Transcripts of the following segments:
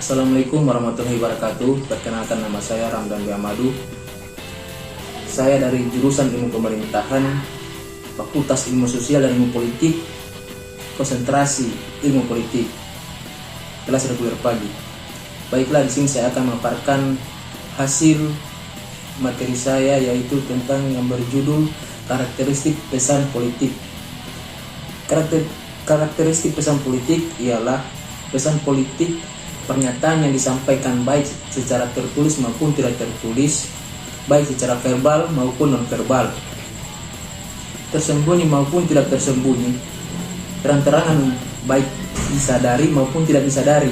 Assalamualaikum warahmatullahi wabarakatuh. Perkenalkan, nama saya Ramdan B. Amadu. Saya dari jurusan Ilmu Pemerintahan, Fakultas Ilmu Sosial dan Ilmu Politik, konsentrasi Ilmu Politik, kelas reguler pagi. Baiklah, di sini saya akan memaparkan hasil materi saya, yaitu tentang yang berjudul karakteristik pesan politik. Karakteristik pesan politik ialah pesan politik, pernyataan yang disampaikan baik secara tertulis maupun tidak tertulis, baik secara verbal maupun non-verbal, tersembunyi maupun tidak tersembunyi, terang-terangan baik disadari maupun tidak disadari,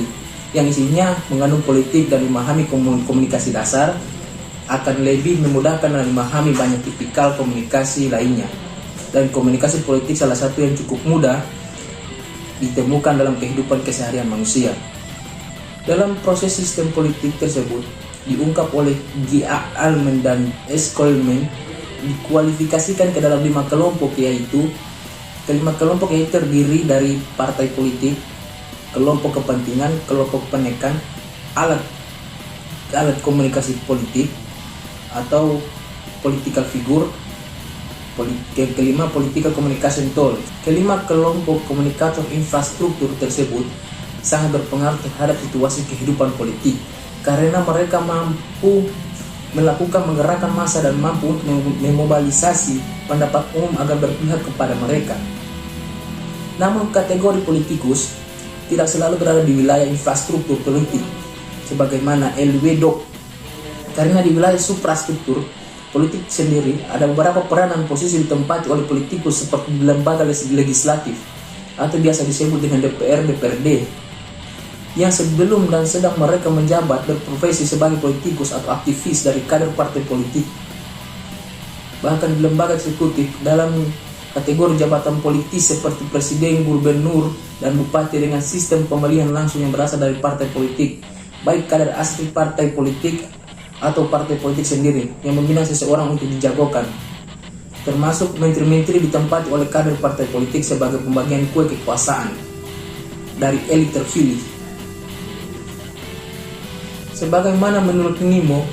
yang isinya mengandung politik dan memahami komunikasi dasar, akan lebih memudahkan dan memahami banyak tipikal komunikasi lainnya. Dan komunikasi politik salah satu yang cukup mudah ditemukan dalam kehidupan keseharian manusia. Dalam proses sistem politik tersebut, diungkap oleh G.A. Almen dan S. Coleman, dikualifikasikan ke dalam 5 kelompok, yaitu kelima kelompok yang terdiri dari partai politik, kelompok kepentingan, kelompok penekan, alat komunikasi politik atau political figure, kelima political communication tool. Kelima kelompok komunikator infrastruktur tersebut sangat berpengaruh terhadap situasi kehidupan politik, karena mereka mampu menggerakkan massa dan mampu untuk memobilisasi pendapat umum agar berpihak kepada mereka. Namun kategori politikus tidak selalu berada di wilayah infrastruktur politik sebagaimana LW Doc, karena di wilayah suprastruktur politik sendiri ada beberapa peranan posisi ditempati oleh politikus seperti di lembaga legislatif atau biasa disebut dengan DPR, DPRD, yang sebelum dan sedang mereka menjabat berprofesi sebagai politikus atau aktivis dari kader partai politik. Bahkan di lembaga eksekutif dalam kategori jabatan politis seperti presiden, gubernur, dan bupati dengan sistem pemilihan langsung yang berasal dari partai politik, baik kader asli partai politik atau partai politik sendiri yang membina seseorang untuk dijagokan, termasuk menteri-menteri ditempati oleh kader partai politik sebagai pembagian kue kekuasaan dari elit terpilih. Sebagaimana menurut Nimo,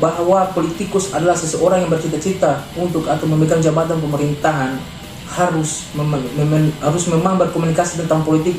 bahwa politikus adalah seseorang yang bercita-cita untuk atau memegang jabatan pemerintahan harus memang berkomunikasi tentang politik